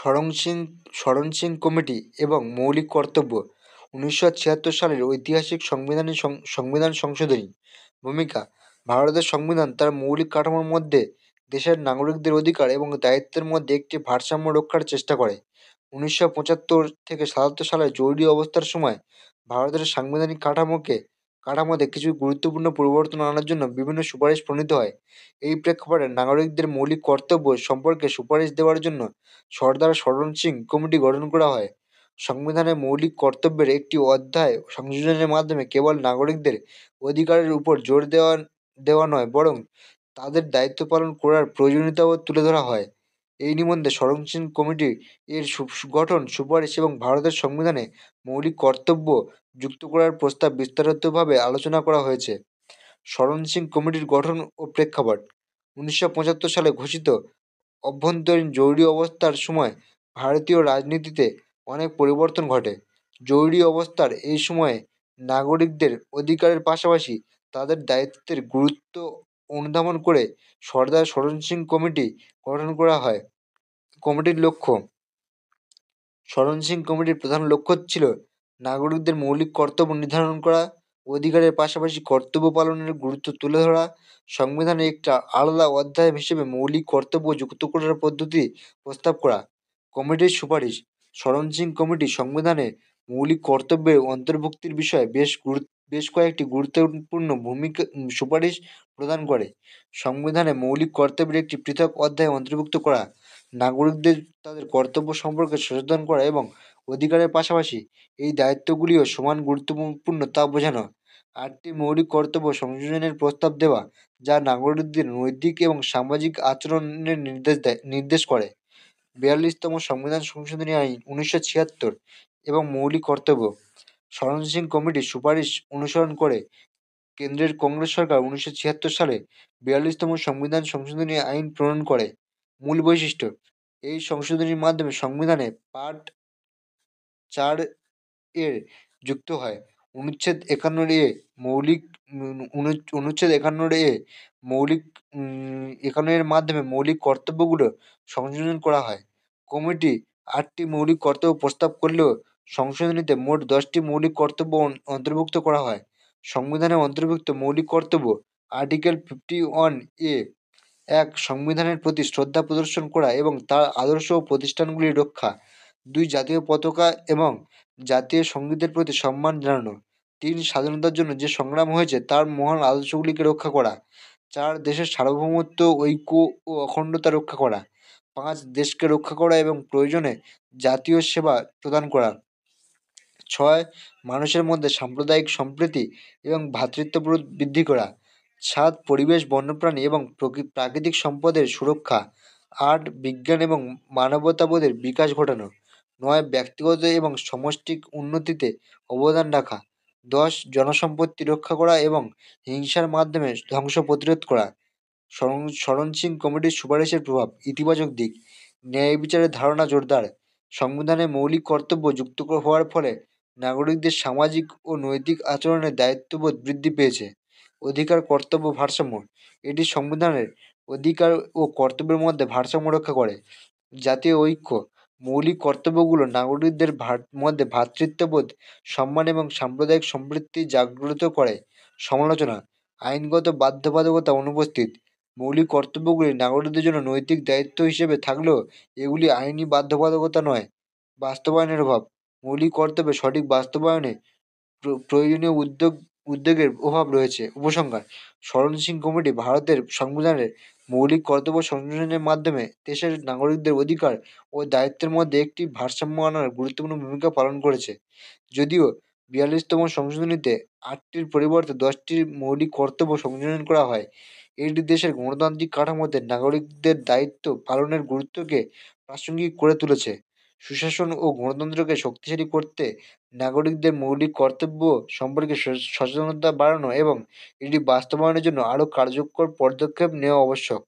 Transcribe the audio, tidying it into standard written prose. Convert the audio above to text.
শরণ সিং কমিটি এবং মৌলিক কর্তব্য 1976 সালের ঐতিহাসিক সংবিধান সংশোধনী ভূমিকা। ভারতের সংবিধান তার মৌলিক কাঠামোর মধ্যে দেশের নাগরিকদের অধিকার এবং দায়িত্বের মধ্যে একটি ভারসাম্য রক্ষার চেষ্টা করে। 1975 থেকে 1977 সালের জরুরি অবস্থার সময় ভারতের সাংবিধানিক কাঠামোতে কিছু গুরুত্বপূর্ণ পরিবর্তন আনার জন্য বিভিন্ন সুপারিশ প্রণীত হয়। এই প্রেক্ষাপটে নাগরিকদের মৌলিক কর্তব্য সম্পর্কে সুপারিশ দেওয়ার জন্য সর্দার শরণ সিং কমিটি গঠন করা হয়। সংবিধানের মৌলিক কর্তব্যের একটি অধ্যায় সংযোজনের মাধ্যমে কেবল নাগরিকদের অধিকারের উপর জোর দেওয়া নয়, বরং তাদের দায়িত্ব পালন করার প্রয়োজনীয়তাও তুলে ধরা হয়। এই নিবন্ধে শরণ সিং কমিটি এর গঠন, সুপারিশ এবং ভারতের সংবিধানে মৌলিক কর্তব্য যুক্ত করার প্রস্তাব বিস্তারিতভাবে আলোচনা করা হয়েছে। শরণ সিং কমিটির গঠন ও প্রেক্ষাপট: 1975 সালে ঘোষিত অভ্যন্তরীণ জরুরি অবস্থার সময় ভারতীয় রাজনীতিতে অনেক পরিবর্তন ঘটে। জরুরি অবস্থার এই সময়ে নাগরিকদের অধিকারের পাশাপাশি তাদের দায়িত্বের গুরুত্ব অনুধাবন করে সর্দার শরণ সিং কমিটি গঠন করা হয়। কমিটির লক্ষ্য: শরণ সিং কমিটির প্রধান লক্ষ্য ছিল নাগরিকদের মৌলিক কর্তব্য নির্ধারণ করা, অধিকারের পাশাপাশি কর্তব্য পালনের গুরুত্ব তুলে ধরা, সংবিধানে একটা আলাদা অধ্যায় হিসেবে মৌলিক কর্তব্য যুক্ত করার পদ্ধতি প্রস্তাব করা। কমিটির সুপারিশ: শরণ সিং কমিটি সংবিধানে মৌলিক কর্তব্যের অন্তর্ভুক্তির বিষয়ে বেশ কয়েকটি গুরুত্বপূর্ণ সুপারিশ প্রদান করে। সংবিধানে মৌলিক কর্তব্যের একটি পৃথক অধ্যায় অন্তর্ভুক্ত করা, নাগরিকদের তাদের কর্তব্য সম্পর্কে সচেতন করা এবং অধিকারের পাশাপাশি এই দায়িত্বগুলিও সমান গুরুত্বপূর্ণ তা বোঝানো। 8টি মৌলিক কর্তব্য সংযোজনের প্রস্তাব দেওয়া, যা নাগরিকদের নৈতিক এবং সামাজিক আচরণের নির্দেশ করে। 42তম সংবিধান সংশোধনী আইন 1976 এবং মৌলিক কর্তব্য। শরণ সিং কমিটির সুপারিশ অনুসরণ করে কেন্দ্রের কংগ্রেস সরকার 1976 সালে 42তম সংবিধান সংশোধনী আইন প্রণয়ন করে। মূল বৈশিষ্ট্য: এই সংশোধনীর মাধ্যমে সংবিধানে পার্ট 4 এর যুক্ত হয় অনুচ্ছেদ 51 এ মৌলিক অনুচ্ছেদ 51 এ মৌলিক 51 এর মাধ্যমে মৌলিক কর্তব্যগুলো সংযোজন করা হয়। কমিটি 8টি মৌলিক কর্তব্য প্রস্তাব করলেও সংশোধনীতে মোট 10টি মৌলিক কর্তব্য অন্তর্ভুক্ত করা হয়। সংবিধানে অন্তর্ভুক্ত মৌলিক কর্তব্য: আর্টিকেল 51 এ 1. সংবিধানের প্রতি শ্রদ্ধা প্রদর্শন করা এবং তার আদর্শ ও প্রতিষ্ঠানগুলির রক্ষা। 2. জাতীয় পতাকা এবং জাতীয় সঙ্গীতের প্রতি সম্মান জানানো। 3. স্বাধীনতার জন্য যে সংগ্রাম হয়েছে তার মহান আদর্শগুলিকে রক্ষা করা। 4. দেশের সার্বভৌমত্ব, ঐক্য ও অখণ্ডতা রক্ষা করা। 5. দেশকে রক্ষা করা এবং প্রয়োজনে জাতীয় সেবা প্রদান করা। 6. মানুষের মধ্যে সাম্প্রদায়িক সম্প্রীতি এবং ভ্রাতৃত্ববোধ বৃদ্ধি করা। 7. পরিবেশ, বন্যপ্রাণী এবং প্রাকৃতিক সম্পদের সুরক্ষা। 8. বিজ্ঞান এবং মানবতাবোধের বিকাশ ঘটানো। 9. ব্যক্তিগত এবং সমষ্টিক উন্নতিতে অবদান রাখা। 10. জনসম্পত্তি রক্ষা করা এবং হিংসার মাধ্যমে ধ্বংস প্রতিরোধ করা। শরণ সিং কমিটির সুপারিশের প্রভাব: ইতিবাচক দিক: ন্যায় বিচারের ধারণা জোরদার। সংবিধানে মৌলিক কর্তব্য যুক্ত হওয়ার ফলে নাগরিকদের সামাজিক ও নৈতিক আচরণের দায়িত্ববোধ বৃদ্ধি পেয়েছে। অধিকার কর্তব্য ভারসাম্য: এটি সংবিধানের অধিকার ও কর্তব্যের মধ্যে ভারসাম্য রক্ষা করে। জাতীয় ঐক্য: মৌলিক কর্তব্যগুলো নাগরিকদের মধ্যে ভ্রাতৃত্ববোধ, সম্মান এবং সাম্প্রদায়িক সম্প্রীতি জাগ্রত করে। সমালোচনা: আইনগত বাধ্যবাধকতা অনুপস্থিত। মৌলিক কর্তব্যগুলি নাগরিকদের জন্য নৈতিক দায়িত্ব হিসেবে থাকলেও এগুলি আইনি বাধ্যবাধকতা নয়। বাস্তবায়নের অভাব: মৌলিক কর্তব্যের সঠিক বাস্তবায়নে প্রয়োজনীয় উদ্যোগের অভাব রয়েছে। উপসংহার: শরণ সিং কমিটি ভারতের সংবিধানের মৌলিক কর্তব্য সংযোজনের মাধ্যমে দেশের নাগরিকদের অধিকার ও দায়িত্বের মধ্যে একটি ভারসাম্য আনার গুরুত্বপূর্ণ ভূমিকা পালন করেছে। যদিও 42তম সংশোধনীতে 8টির পরিবর্তে 10টির মৌলিক কর্তব্য সংযোজন করা হয়, এটি দেশের গণতান্ত্রিক কাঠামোতে নাগরিকদের দায়িত্ব পালনের গুরুত্বকে প্রাসঙ্গিক করে তুলেছে। সুশাসন ও গণতন্ত্রকে শক্তিশালী করতে নাগরিকদের মৌলিক কর্তব্য সম্পর্কে সচেতনতা বাড়ানো এবং এটি বাস্তবায়নের জন্য আরও কার্যকর পদক্ষেপ নেওয়া আবশ্যক।